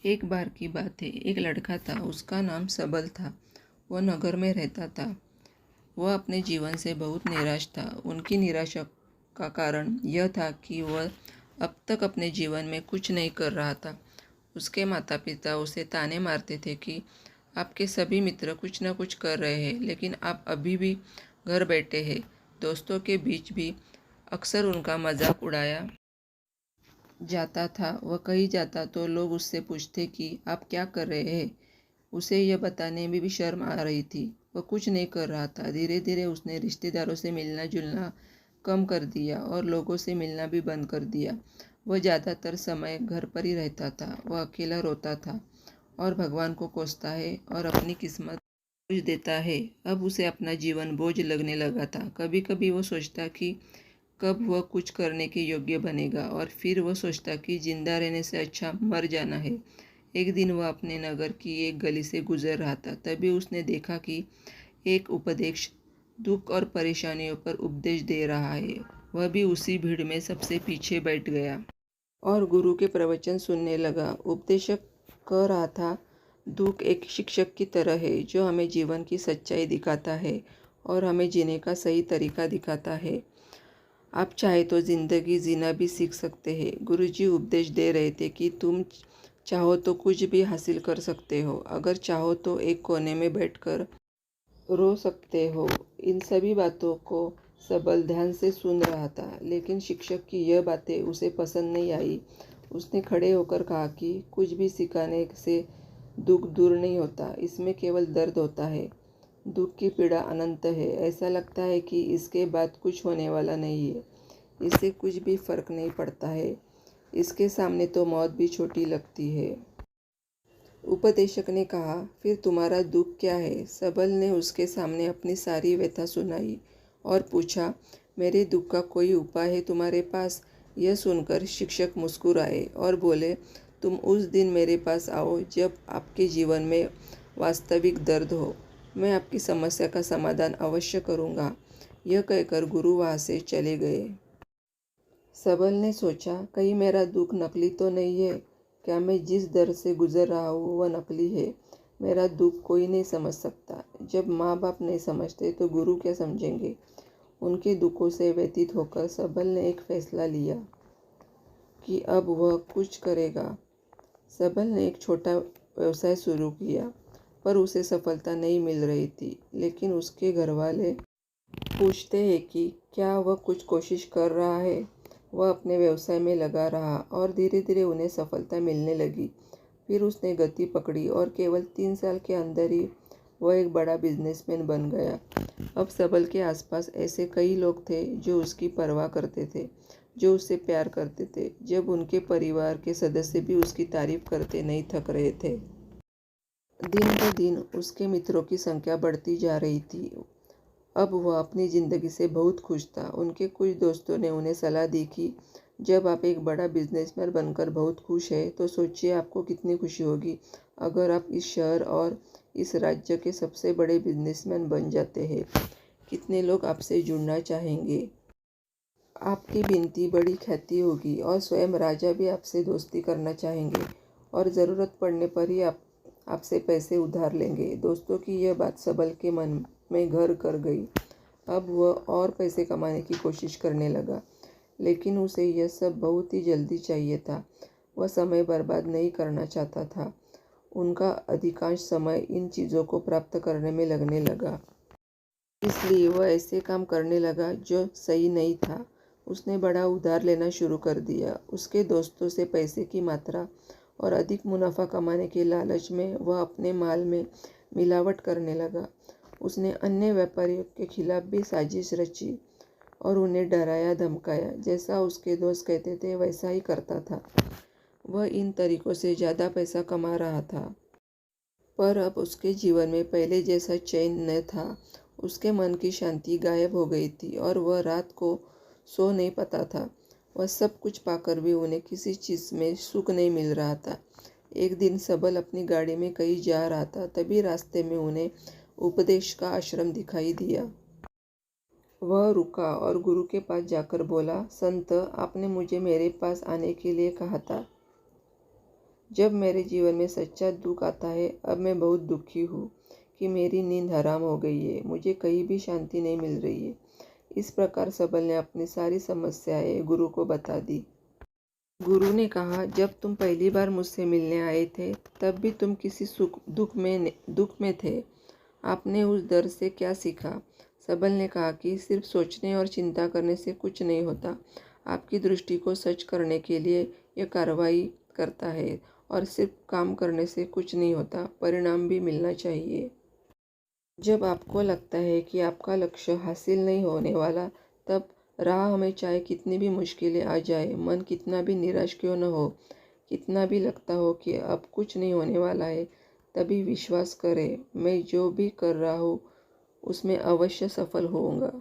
एक बार की बात है, एक लड़का था, उसका नाम सबल था। वह नगर में रहता था। वह अपने जीवन से बहुत निराश था। उनकी निराशा का कारण यह था कि वह अब तक अपने जीवन में कुछ नहीं कर रहा था। उसके माता पिता उसे ताने मारते थे कि आपके सभी मित्र कुछ न कुछ कर रहे हैं, लेकिन आप अभी भी घर बैठे हैं। दोस्तों के बीच भी अक्सर उनका मजाक उड़ाया जाता था। वह कहीं जाता तो लोग उससे पूछते कि आप क्या कर रहे हैं। उसे यह बताने में भी शर्म आ रही थी। वह कुछ नहीं कर रहा था। धीरे धीरे उसने रिश्तेदारों से मिलना जुलना कम कर दिया और लोगों से मिलना भी बंद कर दिया। वह ज़्यादातर समय घर पर ही रहता था। वह अकेला रोता था और भगवान को कोसता है और अपनी किस्मत बोझ देता है। अब उसे अपना जीवन बोझ लगने लगा था। कभी कभी वो सोचता कि कब वह कुछ करने के योग्य बनेगा, और फिर वह सोचता कि जिंदा रहने से अच्छा मर जाना है। एक दिन वह अपने नगर की एक गली से गुजर रहा था। तभी उसने देखा कि एक उपदेश दुख और परेशानियों पर उपदेश दे रहा है। वह भी उसी भीड़ में सबसे पीछे बैठ गया और गुरु के प्रवचन सुनने लगा। उपदेशक कह रहा था, दुख एक शिक्षक की तरह है जो हमें जीवन की सच्चाई दिखाता है और हमें जीने का सही तरीका दिखाता है। आप चाहे तो ज़िंदगी जीना भी सीख सकते हैं। गुरुजी उपदेश दे रहे थे कि तुम चाहो तो कुछ भी हासिल कर सकते हो, अगर चाहो तो एक कोने में बैठकर रो सकते हो। इन सभी बातों को सबल ध्यान से सुन रहा था, लेकिन शिक्षक की यह बातें उसे पसंद नहीं आई। उसने खड़े होकर कहा कि कुछ भी सिखाने से दुख दूर नहीं होता, इसमें केवल दर्द होता है। दुख की पीड़ा अनंत है। ऐसा लगता है कि इसके बाद कुछ होने वाला नहीं है। इससे कुछ भी फर्क नहीं पड़ता है। इसके सामने तो मौत भी छोटी लगती है। उपदेशक ने कहा, फिर तुम्हारा दुख क्या है? सबल ने उसके सामने अपनी सारी व्यथा सुनाई और पूछा, मेरे दुख का कोई उपाय है तुम्हारे पास? यह सुनकर शिक्षक मुस्कुराए और बोले, तुम उस दिन मेरे पास आओ जब आपके जीवन में वास्तविक दर्द हो। मैं आपकी समस्या का समाधान अवश्य करूँगा। यह कहकर गुरु वहाँ से चले गए। सबल ने सोचा, कहीं मेरा दुख नकली तो नहीं है? क्या मैं जिस दर्द से गुजर रहा हूँ वह नकली है? मेरा दुख कोई नहीं समझ सकता। जब माँ बाप नहीं समझते तो गुरु क्या समझेंगे? उनके दुखों से व्यतीत होकर सबल ने एक फैसला लिया कि अब वह कुछ करेगा। सबल ने एक छोटा व्यवसाय शुरू किया, पर उसे सफलता नहीं मिल रही थी। लेकिन उसके घरवाले पूछते हैं कि क्या वह कुछ कोशिश कर रहा है। वह अपने व्यवसाय में लगा रहा और धीरे धीरे उन्हें सफलता मिलने लगी। फिर उसने गति पकड़ी और केवल 3 साल के अंदर ही वह एक बड़ा बिजनेसमैन बन गया। अब सबल के आसपास ऐसे कई लोग थे जो उसकी परवाह करते थे, जो उससे प्यार करते थे। जब उनके परिवार के सदस्य भी उसकी तारीफ करते नहीं थक रहे थे। दिन ब दिन उसके मित्रों की संख्या बढ़ती जा रही थी। अब वह अपनी ज़िंदगी से बहुत खुश था। उनके कुछ दोस्तों ने उन्हें सलाह दी कि जब आप एक बड़ा बिजनेसमैन बनकर बहुत खुश हैं, तो सोचिए आपको कितनी खुशी होगी अगर आप इस शहर और इस राज्य के सबसे बड़े बिजनेसमैन बन जाते हैं। कितने लोग आपसे जुड़ना चाहेंगे। आपकी बिनती बड़ी ख्याति होगी और स्वयं राजा भी आपसे दोस्ती करना चाहेंगे और ज़रूरत पड़ने पर ही आपसे पैसे उधार लेंगे। दोस्तों की यह बात सबल के मन में घर कर गई। अब वह और पैसे कमाने की कोशिश करने लगा, लेकिन उसे यह सब बहुत ही जल्दी चाहिए था। वह समय बर्बाद नहीं करना चाहता था। उनका अधिकांश समय इन चीज़ों को प्राप्त करने में लगने लगा। इसलिए वह ऐसे काम करने लगा जो सही नहीं था। उसने बड़ा उधार लेना शुरू कर दिया। उसके दोस्तों से पैसे की मात्रा और अधिक मुनाफा कमाने के लालच में वह अपने माल में मिलावट करने लगा। उसने अन्य व्यापारियों के खिलाफ भी साजिश रची और उन्हें डराया धमकाया। जैसा उसके दोस्त कहते थे वैसा ही करता था। वह इन तरीकों से ज़्यादा पैसा कमा रहा था, पर अब उसके जीवन में पहले जैसा चैन न था। उसके मन की शांति गायब हो गई थी और वह रात को सो नहीं पाता था। वह सब कुछ पाकर भी उन्हें किसी चीज़ में सुख नहीं मिल रहा था। एक दिन सबल अपनी गाड़ी में कहीं जा रहा था। तभी रास्ते में उन्हें उपदेश का आश्रम दिखाई दिया। वह रुका और गुरु के पास जाकर बोला, संत, आपने मुझे मेरे पास आने के लिए कहा था। जब मेरे जीवन में सच्चा दुख आता है, अब मैं बहुत दुखी हूँ कि मेरी नींद हराम हो गई है, मुझे कहीं भी शांति नहीं मिल रही है। इस प्रकार सबल ने अपनी सारी समस्याएं गुरु को बता दी। गुरु ने कहा, जब तुम पहली बार मुझसे मिलने आए थे, तब भी तुम किसी दुख में थे। आपने उस दर्द से क्या सीखा? सबल ने कहा कि सिर्फ सोचने और चिंता करने से कुछ नहीं होता। आपकी दृष्टि को सच करने के लिए यह कार्रवाई करता है, और सिर्फ काम करने से कुछ नहीं होता, परिणाम भी मिलना चाहिए। जब आपको लगता है कि आपका लक्ष्य हासिल नहीं होने वाला, तब राह में चाहे कितनी भी मुश्किलें आ जाए, मन कितना भी निराश क्यों न हो, कितना भी लगता हो कि अब कुछ नहीं होने वाला है, तभी विश्वास करें, मैं जो भी कर रहा हूँ उसमें अवश्य सफल होऊंगा।